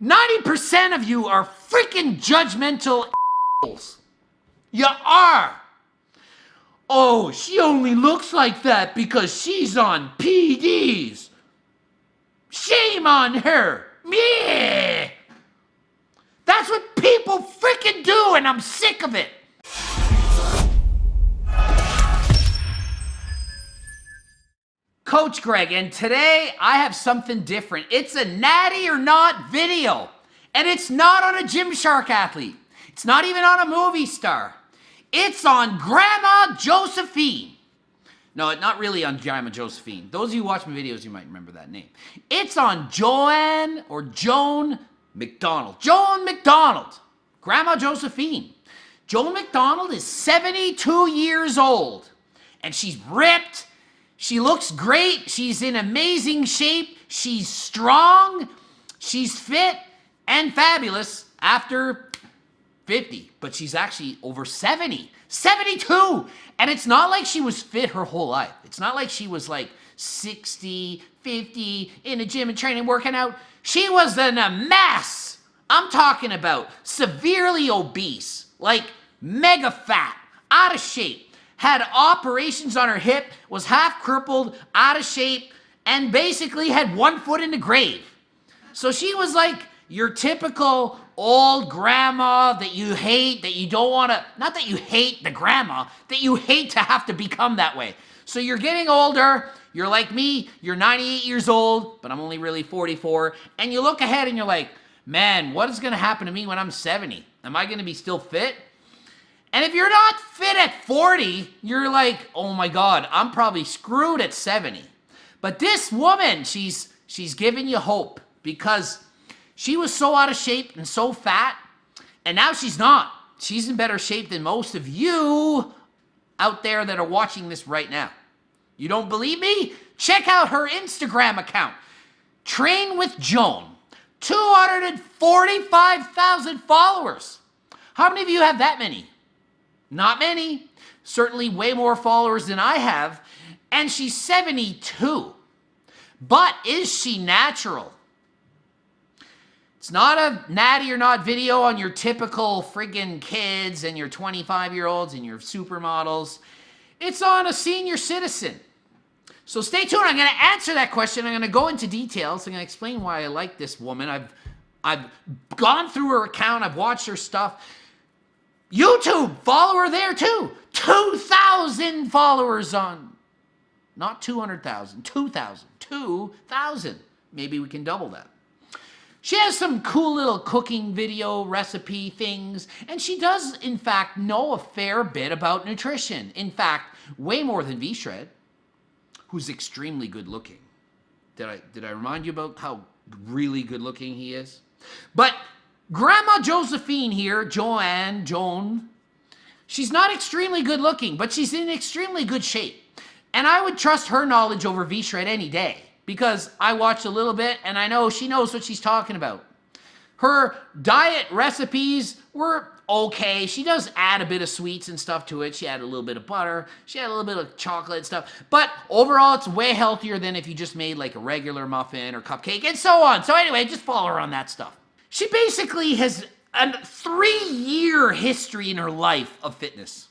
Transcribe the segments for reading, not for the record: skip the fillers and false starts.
90% of you are freaking judgmental assholes. You are. Oh, she only looks like that because she's on PEDs. Shame on her. Meh. That's what people freaking do, and I'm sick of it. Coach Greg, and today I have something different. It's a Natty or Not video, and it's not on a Gymshark athlete. It's not even on a movie star. It's on Grandma Josephine. No, not really on Grandma Josephine. Those of you who watch my videos, you might remember that name. It's on Joan Macdonald. Joan Macdonald. Grandma Josephine. Joan Macdonald is 72 years old, and she's ripped. She looks great. She's in amazing shape. She's strong. She's fit and fabulous after 50, but she's actually over 70. 72! And it's not like she was fit her whole life. It's not like she was like 60, 50, in the gym and training, working out. She was in a mess. I'm talking about severely obese, like mega fat, out of shape, had operations on her hip, was half crippled, out of shape, and basically had one foot in the grave. So she was like your typical old grandma that you hate, that you don't want to, not that you hate the grandma, that you hate to have to become that way. So you're getting older, you're like me, you're 98 years old, but I'm only really 44, and you look ahead and you're like, man, what is going to happen to me when I'm 70? Am I going to be still fit? And if you're not fit at 40, you're like, oh my God, I'm probably screwed at 70. But this woman, she's giving you hope because she was so out of shape and so fat, and now she's not. She's in better shape than most of you out there that are watching this right now. You don't believe me? Check out her Instagram account. Train with Joan. 245,000 followers. How many of you have that many? Not many. Certainly way more followers than I have. And she's 72. But is she natural? It's not a Natty or Not video on your typical friggin' kids and your 25-year-olds and your supermodels. It's on a senior citizen. So stay tuned. I'm going to answer that question. I'm going to go into details. I'm going to explain why I like this woman. I've gone through her account. I've watched her stuff. YouTube, follow her there too. 2,000 followers on, not 200,000, 2,000. 2,000. Maybe we can double that. She has some cool little cooking video recipe things, and she does, in fact, know a fair bit about nutrition. In fact, way more than V-Shred, who's extremely good looking. Did I remind you about how really good looking he is? But Grandma Josephine here, Joan, she's not extremely good looking, but she's in extremely good shape. And I would trust her knowledge over V-Shred any day, because I watched a little bit and I know she knows what she's talking about. Her diet recipes were okay. She does add a bit of sweets and stuff to it. She added a little bit of butter. She had a little bit of chocolate and stuff. But overall, it's way healthier than if you just made like a regular muffin or cupcake and so on. So anyway, just follow her on that stuff. She basically has a 3-year history in her life of fitness.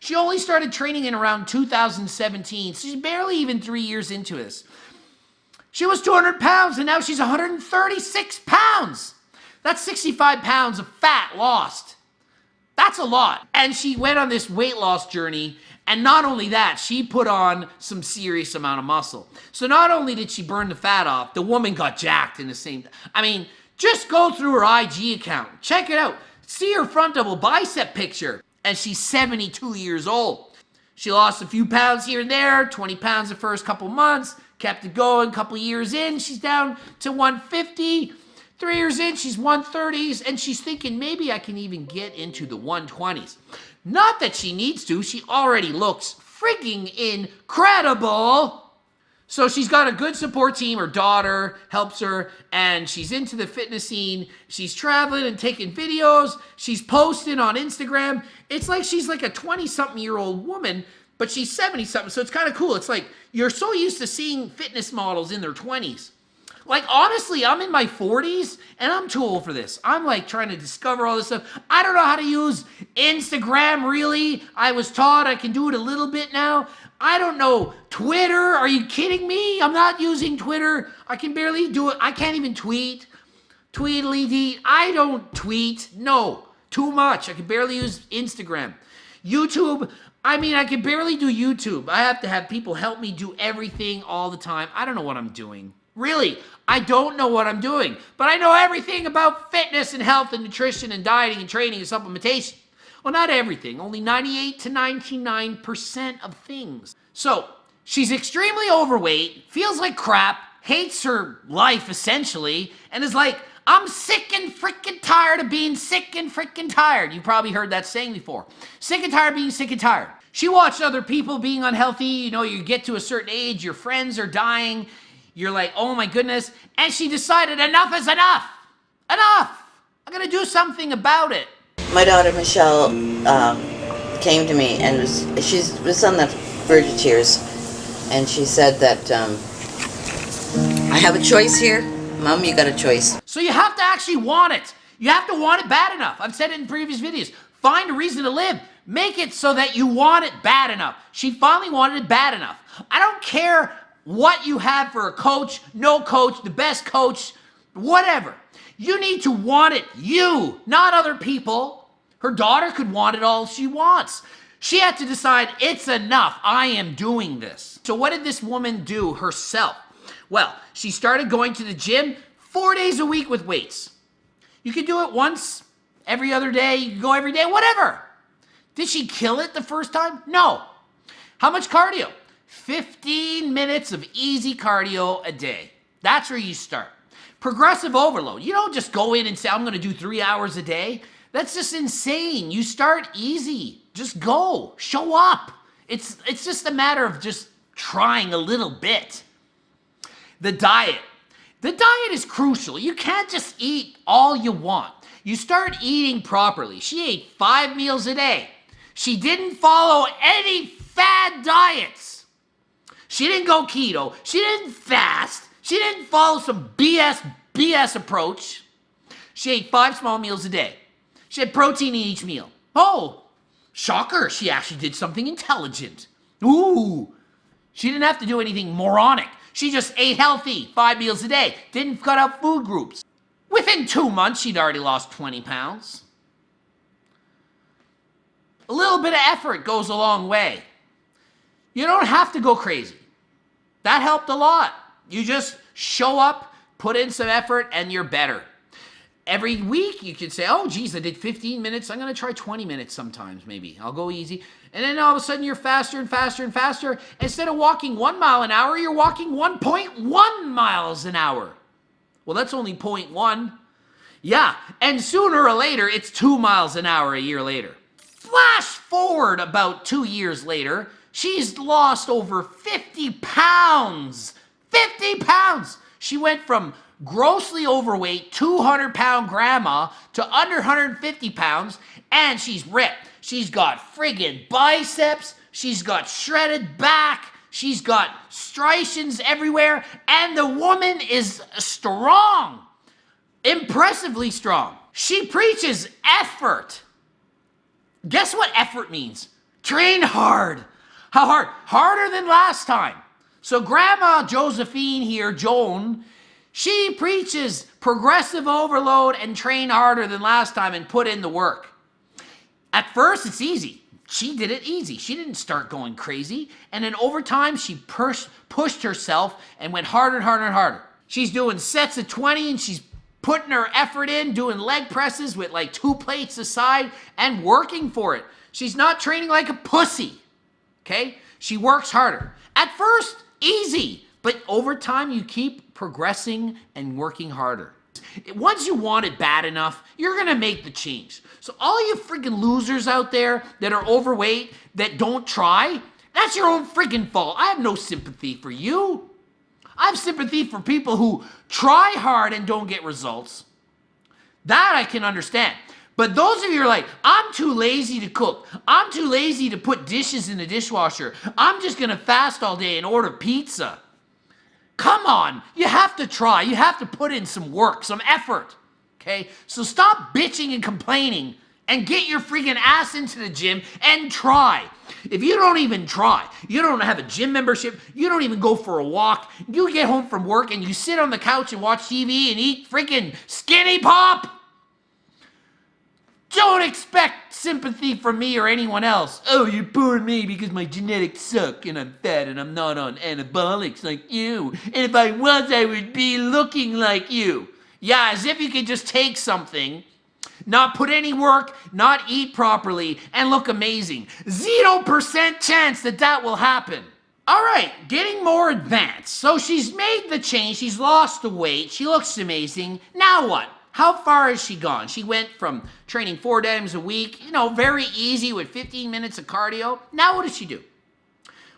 She only started training in around 2017. So she's barely even 3 years into this. She was 200 pounds and now she's 136 pounds. That's 65 pounds of fat lost. That's a lot. And she went on this weight loss journey, and not only that, she put on some serious amount of muscle. So not only did she burn the fat off, the woman got jacked in the same. I mean, just go through her IG account. Check it out. See her front double bicep picture. And she's 72 years old. She lost a few pounds here and there, 20 pounds the first couple months. Kept it going, couple years in, she's down to 150. 3 years in, she's 130s, and she's thinking maybe I can even get into the 120s. Not that she needs to, she already looks frigging incredible. So she's got a good support team. Her daughter helps her, and she's into the fitness scene. She's traveling and taking videos. She's posting on Instagram. It's like she's like a 20-something-year-old woman, but she's 70-something, so it's kind of cool. It's like you're so used to seeing fitness models in their 20s. Like, honestly, I'm in my 40s and I'm too old for this. I'm like trying to discover all this stuff. I don't know how to use Instagram, really. I was taught I can do it a little bit now. I don't know. Twitter, are you kidding me? I'm not using Twitter. I can barely do it. I can't even tweet. Tweedly-dee. I don't tweet. No, too much. I can barely use Instagram. YouTube, I mean, I can barely do YouTube. I have to have people help me do everything all the time. I don't know what I'm doing. Really, I don't know what I'm doing. But I know everything about fitness and health and nutrition and dieting and training and supplementation. Well, not everything. Only 98 to 99% of things. So, she's extremely overweight, feels like crap, hates her life essentially, and is like, I'm sick and freaking tired of being sick and freaking tired. You probably heard that saying before. Sick and tired of being sick and tired. She watched other people being unhealthy. You know, you get to a certain age, your friends are dying. You're like, oh my goodness. And she decided enough is enough. Enough. I'm going to do something about it. My daughter Michelle came to me and she was on the verge of tears. And she said that I have a choice here. Mom, you got a choice. So you have to actually want it. You have to want it bad enough. I've said it in previous videos. Find a reason to live. Make it so that you want it bad enough. She finally wanted it bad enough. I don't care what you have for a coach, no coach, the best coach, whatever. You need to want it. You, not other people. Her daughter could want it all she wants. She had to decide, it's enough. I am doing this. So what did this woman do herself? Well, she started going to the gym 4 days a week with weights. You could do it once, every other day, you could go every day, whatever. Did she kill it the first time? No. How much cardio? 15 minutes of easy cardio a day. That's where you start. Progressive overload. You don't just go in and say, I'm going to do 3 hours a day. That's just insane. You start easy. Just go. Show up. It's just a matter of just trying a little bit. The diet. The diet is crucial. You can't just eat all you want. You start eating properly. She ate 5 meals a day. She didn't follow any fad diets. She didn't go keto. She didn't fast. She didn't follow some BS approach. She ate 5 small meals a day. She had protein in each meal. Oh, shocker. She actually did something intelligent. Ooh. She didn't have to do anything moronic. She just ate healthy, 5 meals a day. Didn't cut out food groups. Within 2 months, she'd already lost 20 pounds. A little bit of effort goes a long way. You don't have to go crazy. That helped a lot. You just show up, put in some effort, and you're better. Every week, you could say, oh, geez, I did 15 minutes. I'm going to try 20 minutes sometimes, maybe. I'll go easy. And then all of a sudden, you're faster and faster and faster. Instead of walking 1 mile an hour, you're walking 1.1 miles an hour. Well, that's only 0.1. Yeah, and sooner or later, it's 2 miles an hour a year later. Flash forward about 2 years later, she's lost over 50 pounds. 50 pounds! She went from grossly overweight, 200-pound grandma to under 150 pounds, and she's ripped. She's got friggin' biceps. She's got shredded back. She's got striations everywhere, and the woman is strong. Impressively strong. She preaches effort. Guess what effort means? Train hard. How hard? Harder than last time. So Grandma Josephine here, Joan, she preaches progressive overload and train harder than last time and put in the work. At first, it's easy. She did it easy. She didn't start going crazy. And then over time, she pushed herself and went harder and harder and harder. She's doing sets of 20 and she's putting her effort in, doing leg presses with like 2 plates aside and working for it. She's not training like a pussy, okay? She works harder. At first, easy, but over time, you keep progressing and working harder. Once you want it bad enough, you're gonna make the change. So all you freaking losers out there that are overweight, that don't try, that's your own freaking fault. I have no sympathy for you. I have sympathy for people who try hard and don't get results. That I can understand. But those of you who are like, I'm too lazy to cook. I'm too lazy to put dishes in the dishwasher. I'm just going to fast all day and order pizza. Come on, you have to try. You have to put in some work, some effort. Okay? So stop bitching and complaining and get your freaking ass into the gym and try. If you don't even try, you don't have a gym membership, you don't even go for a walk, you get home from work and you sit on the couch and watch TV and eat freaking Skinny Pop. Don't expect sympathy from me or anyone else. Oh, you're poor me because my genetics suck and I'm fat and I'm not on anabolics like you. And if I was, I would be looking like you. Yeah, as if you could just take something, not put any work, not eat properly, and look amazing. 0% chance that that will happen. All right, getting more advanced. So she's made the change, she's lost the weight, she looks amazing. Now what? How far has she gone? She went from training 4 times a week, very easy with 15 minutes of cardio. Now what does she do?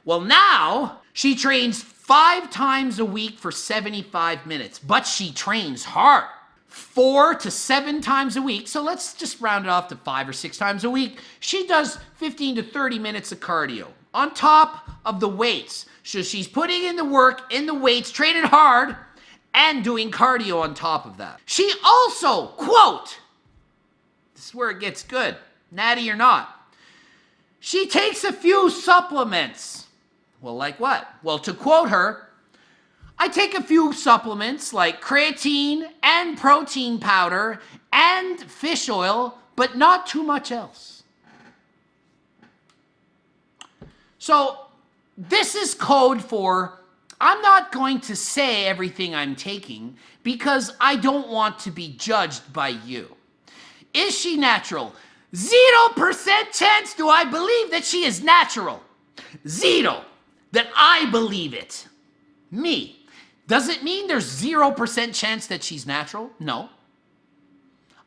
Well, now she trains 5 times a week for 75 minutes, but she trains hard. 4 to 7 times a week. So let's just round it off to 5 or 6 times a week. She does 15 to 30 minutes of cardio on top of the weights. So she's putting in the work in the weights, training hard, and doing cardio on top of that. She also, quote, this is where it gets good, natty or not, she takes a few supplements. Well, like what? Well, to quote her, I take a few supplements like creatine and protein powder and fish oil, but not too much else. So this is code for I'm not going to say everything I'm taking because I don't want to be judged by you. Is she natural? 0% chance do I believe that she is natural. 0. That I believe it. Me. Does it mean there's 0% chance that she's natural? No.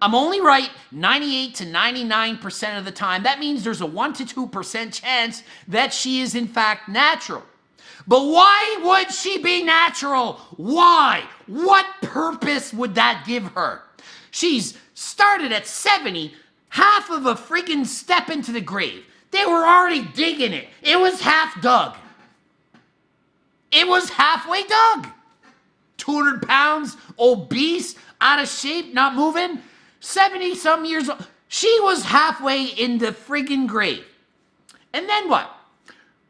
I'm only right 98 to 99% of the time. That means there's a 1 to 2% chance that she is in fact natural. But why would she be natural? Why? What purpose would that give her? She's started at 70, half of a freaking step into the grave. They were already digging it. It was half dug. It was halfway dug. 200 pounds, obese, out of shape, not moving, 70 some years old. She was halfway in the friggin' grave. And then what?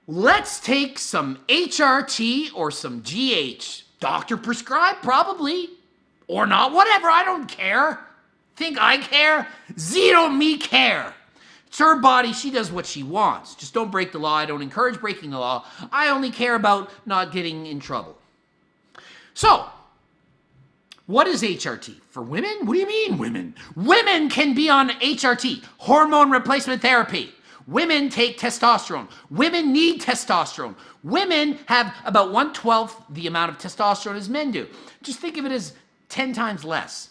Let's take some HRT or some GH. Doctor prescribed, probably. Or not, whatever, I don't care. Think I care? Zero me care. It's her body, she does what she wants. Just don't break the law. I don't encourage breaking the law. I only care about not getting in trouble. So, what is HRT? For women? What do you mean women? Women can be on HRT, hormone replacement therapy. Women take testosterone. Women need testosterone. Women have about 1/12 the amount of testosterone as men do. Just think of it as 10 times less.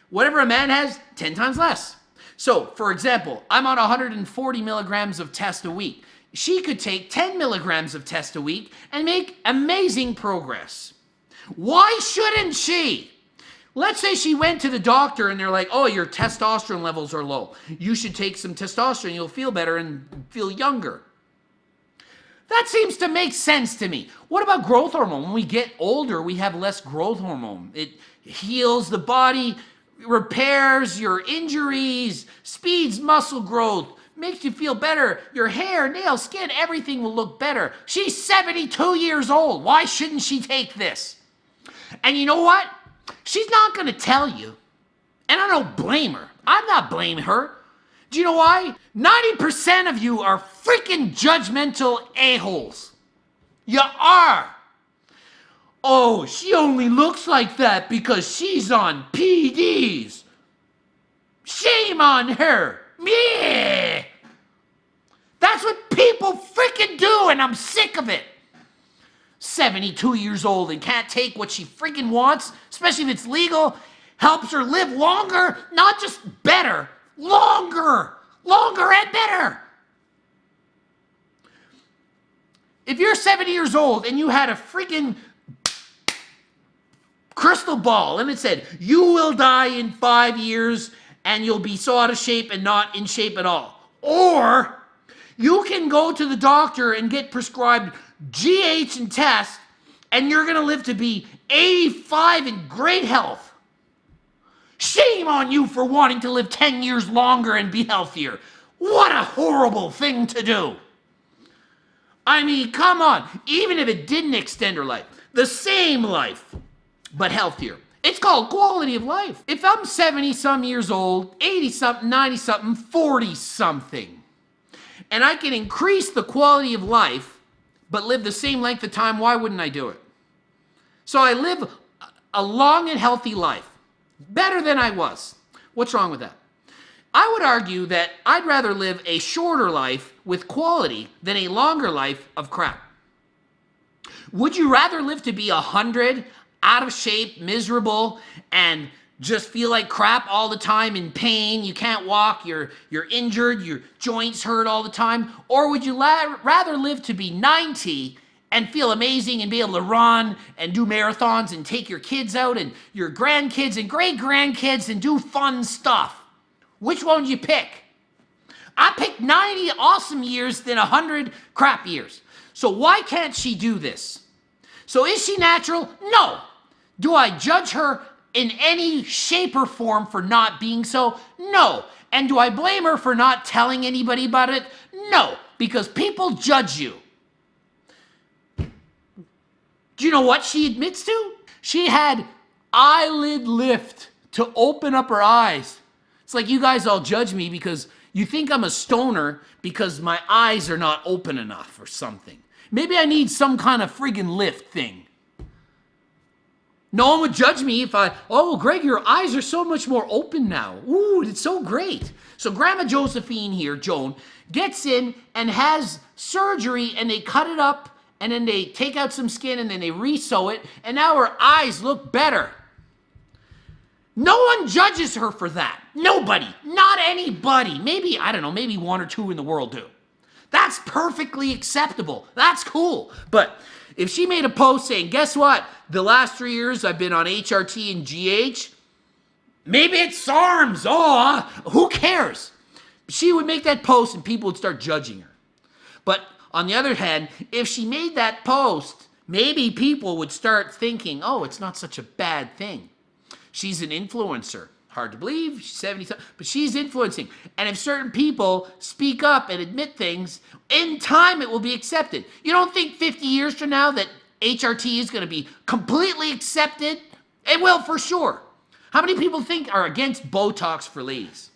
Whatever a man has, 10 times less. So, for example, I'm on 140 milligrams of test a week. She could take 10 milligrams of test a week and make amazing progress. Why shouldn't she? Let's say she went to the doctor and they're like, oh, your testosterone levels are low. You should take some testosterone. You'll feel better and feel younger. That seems to make sense to me. What about growth hormone? When we get older, we have less growth hormone. It heals the body, repairs your injuries, speeds muscle growth, makes you feel better. Your hair, nails, skin, everything will look better. She's 72 years old. Why shouldn't she take this? And you know what? She's not going to tell you. And I don't blame her. I'm not blaming her. Do you know why? 90% of you are freaking judgmental a-holes. You are. Oh, she only looks like that because she's on PEDs. Shame on her. Meh. That's what people freaking do, and I'm sick of it. 72 years old and can't take what she freaking wants, especially if it's legal, helps her live longer, not just better, longer and better. If you're 70 years old and you had a freaking crystal ball and it said, you will die in 5 years and you'll be so out of shape and not in shape at all. Or you can go to the doctor and get prescribed GH and test and you're going to live to be 85 in great health. Shame on you for wanting to live 10 years longer and be healthier. What a horrible thing to do. I mean, come on. Even if it didn't extend her life, the same life, but healthier. It's called quality of life. If I'm 70-some years old, 80-something, 90-something, 40-something, and I can increase the quality of life, but live the same length of time, why wouldn't I do it? So I live a long and healthy life, better than I was. What's wrong with that? I would argue that I'd rather live a shorter life with quality than a longer life of crap. Would you rather live to be 100, out of shape, miserable, and just feel like crap all the time, in pain, you can't walk, you're injured, your joints hurt all the time? Or would you rather live to be 90 and feel amazing and be able to run and do marathons and take your kids out and your grandkids and great-grandkids and do fun stuff? Which one would you pick? I picked 90 awesome years than 100 crap years. So why can't she do this? So is she natural? No. Do I judge her in any shape or form for not being so? No. And do I blame her for not telling anybody about it? No. Because people judge you. Do you know what she admits to? She had eyelid lift to open up her eyes. It's like you guys all judge me because you think I'm a stoner because my eyes are not open enough or something. Maybe I need some kind of friggin' lift thing. No one would judge me if oh, Greg, your eyes are so much more open now. Ooh, it's so great. So Grandma Josephine here, Joan, gets in and has surgery, and they cut it up, and then they take out some skin, and then they re-sew it, and now her eyes look better. No one judges her for that. Nobody. Not anybody. Maybe, I don't know, maybe one or two in the world do. That's perfectly acceptable. That's cool. But if she made a post saying, guess what? The last 3 years I've been on HRT and GH. Maybe it's SARMs. Oh, who cares? She would make that post and people would start judging her. But on the other hand, if she made that post, maybe people would start thinking, oh, it's not such a bad thing. She's an influencer. Hard to believe, she's 70, but she's influencing. And if certain people speak up and admit things, in time it will be accepted. You don't think 50 years from now that HRT is going to be completely accepted? It will for sure. How many people think are against Botox for ladies?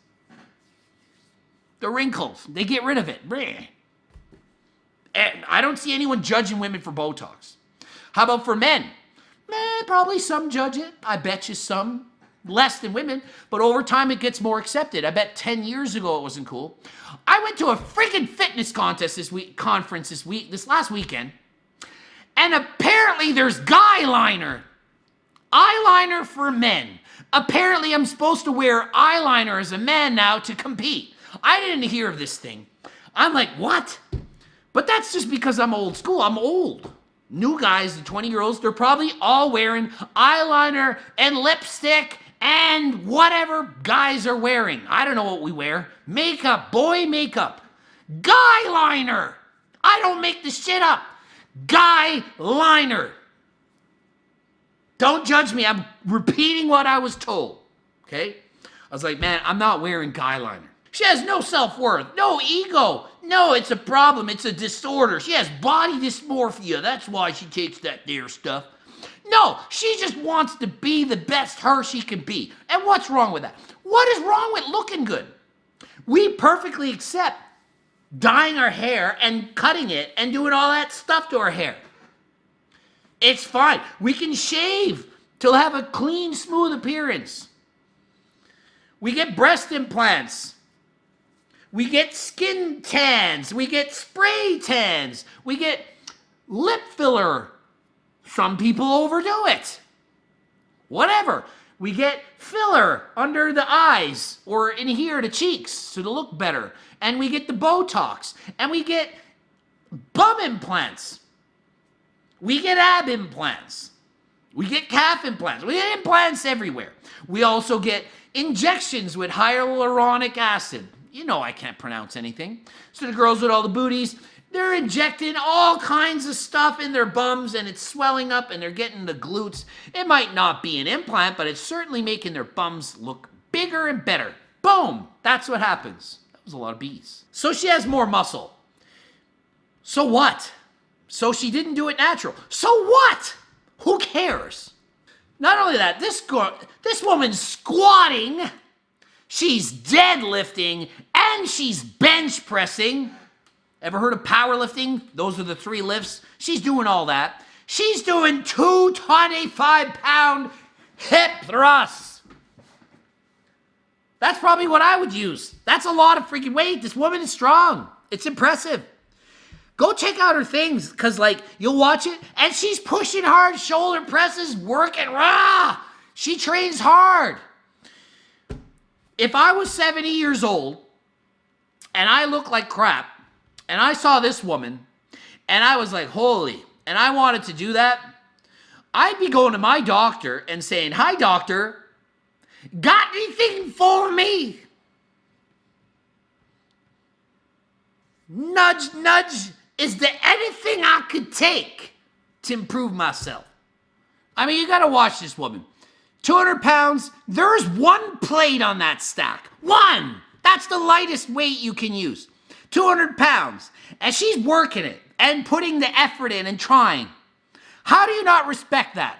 The wrinkles, they get rid of it. And I don't see anyone judging women for Botox. How about for men? Probably some judge it. I bet you some. Less than women, but over time it gets more accepted. I bet 10 years ago it wasn't cool. I went to a freaking fitness contest this last weekend, and apparently there's guy liner. Eyeliner for men. Apparently I'm supposed to wear eyeliner as a man now to compete. I didn't hear of this thing. I'm like, what? But that's just because I'm old school. I'm old. New guys, the 20-year-olds, they're probably all wearing eyeliner and lipstick and whatever guys are wearing. I don't know what we wear. Makeup, boy makeup. Guy liner. I don't make this shit up. Guy liner. Don't judge me. I'm repeating what I was told. Okay? I was like, man, I'm not wearing guy liner. She has no self-worth, no ego. No, it's a problem. It's a disorder. She has body dysmorphia. That's why she takes that there stuff. No, she just wants to be the best her she can be. And what's wrong with that? What is wrong with looking good? We perfectly accept dyeing our hair and cutting it and doing all that stuff to our hair. It's fine. We can shave to have a clean, smooth appearance. We get breast implants. We get skin tans. We get spray tans. We get lip filler. Some people overdo it. Whatever. We get filler under the eyes or in here, the cheeks, so to look better. And we get the Botox. And we get bum implants. We get ab implants. We get calf implants. We get implants everywhere. We also get injections with hyaluronic acid. You know I can't pronounce anything. So the girls with all the booties, They're injecting all kinds of stuff in their bums and it's swelling up and they're getting the glutes. It might not be an implant, but it's certainly making their bums look bigger and better. Boom! That's what happens. That was a lot of B's. So she has more muscle. So what? So she didn't do it natural. So what? Who cares? Not only that, this woman's squatting, she's deadlifting, and she's bench pressing. Ever heard of powerlifting? Those are the 3 lifts. She's doing all that. She's doing 2 25-pound hip thrusts. That's probably what I would use. That's a lot of freaking weight. This woman is strong. It's impressive. Go check out her things, because, like, you'll watch it, and she's pushing hard shoulder presses, working raw. She trains hard. If I was 70 years old, and I look like crap, and I saw this woman, and I was like, holy, and I wanted to do that, I'd be going to my doctor and saying, hi, doctor, got anything for me? Nudge, nudge. Is there anything I could take to improve myself? I mean, you got to watch this woman. 200 pounds, there's 1 plate on that stack. 1! That's the lightest weight you can use. 200 pounds. And she's working it and putting the effort in and trying. How do you not respect that?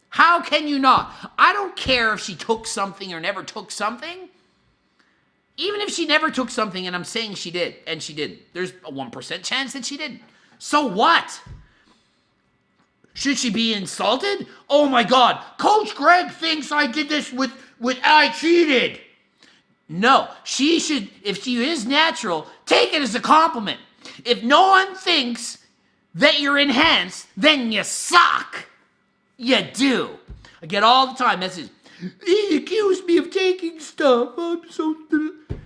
How can you not? I don't care if she took something or never took something. Even if she never took something, and I'm saying she did, and she did, there's a 1% chance that she didn't. So what? Should she be insulted? Oh my God, Coach Greg thinks I did this with I cheated. No, she should, if she is natural, take it as a compliment. If no one thinks that you're enhanced, then you suck. You do. I get all the time messages. He accused me of taking stuff. I'm so...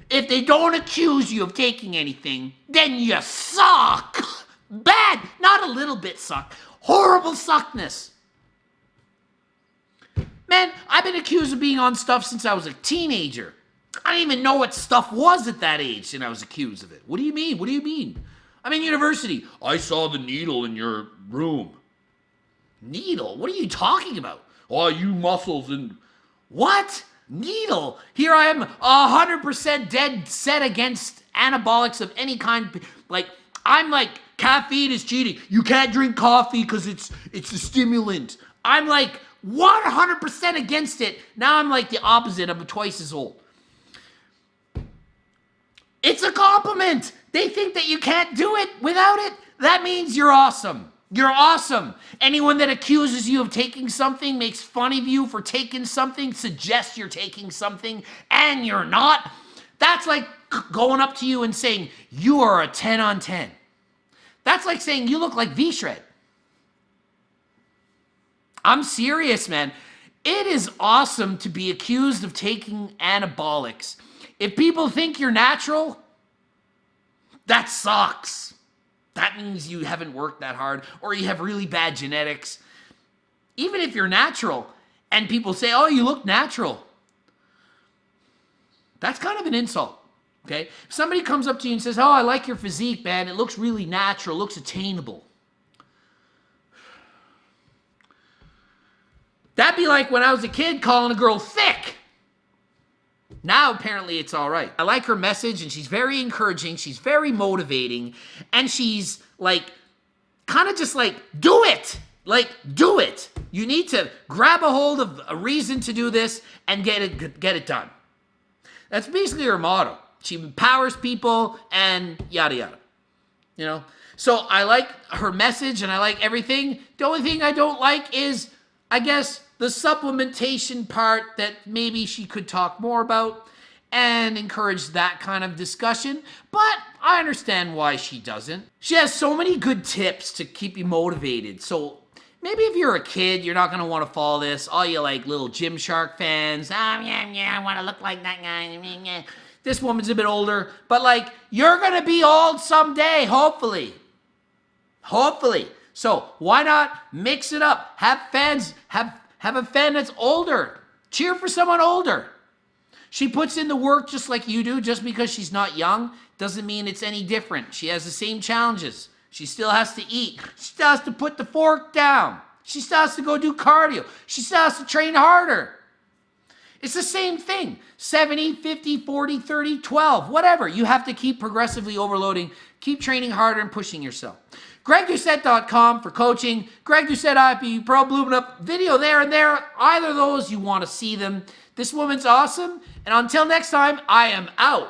If they don't accuse you of taking anything, then you suck. Bad. Not a little bit suck. Horrible suckness. Man, I've been accused of being on stuff since I was a teenager. I didn't even know what stuff was at that age, and I was accused of it. What do you mean? What do you mean? I'm in university. I saw the needle in your room. Needle? What are you talking about? Oh, you muscles and... What? Needle? Here I am, 100% dead set against anabolics of any kind. Like, I'm like, caffeine is cheating. You can't drink coffee because it's a stimulant. I'm like 100% against it. Now I'm like the opposite. I'm twice as old. It's a compliment. They think that you can't do it without it. That means you're awesome. You're awesome. Anyone that accuses you of taking something, makes fun of you for taking something, suggests you're taking something, and you're not, that's like going up to you and saying, you are a 10 on 10. That's like saying you look like V-Shred. I'm serious, man. It is awesome to be accused of taking anabolics. If people think you're natural, that sucks. That means you haven't worked that hard or you have really bad genetics. Even if you're natural and people say, oh, you look natural, that's kind of an insult, okay? If somebody comes up to you and says, oh, I like your physique, man. It looks really natural, looks attainable. That'd be like when I was a kid calling a girl thick. Now, apparently, it's all right. I like her message, and she's very encouraging. She's very motivating, and she's, like, kind of just like, do it. Like, do it. You need to grab a hold of a reason to do this and get it done. That's basically her motto. She empowers people and yada, yada. You know? So I like her message, and I like everything. The only thing I don't like is, I guess, the supplementation part that maybe she could talk more about and encourage that kind of discussion. But I understand why she doesn't. She has so many good tips to keep you motivated. So maybe if you're a kid, you're not going to want to follow this. All you like little Gymshark fans. I want to look like that guy. This woman's a bit older. But like, you're going to be old someday, hopefully. Hopefully. So why not mix it up? Have fans, have a fan that's older. Cheer for someone older. She puts in the work just like you do. Just because she's not young doesn't mean it's any different. She has the same challenges. She still has to eat. She still has to put the fork down. She still has to go do cardio. She still has to train harder. It's the same thing. 70, 50, 40, 30, 12, whatever. You have to keep progressively overloading. Keep training harder and pushing yourself. GregDoucette.com for coaching. Greg Doucette IPU Pro, blooming up video there and there. Either of those, you want to see them. This woman's awesome. And until next time, I am out.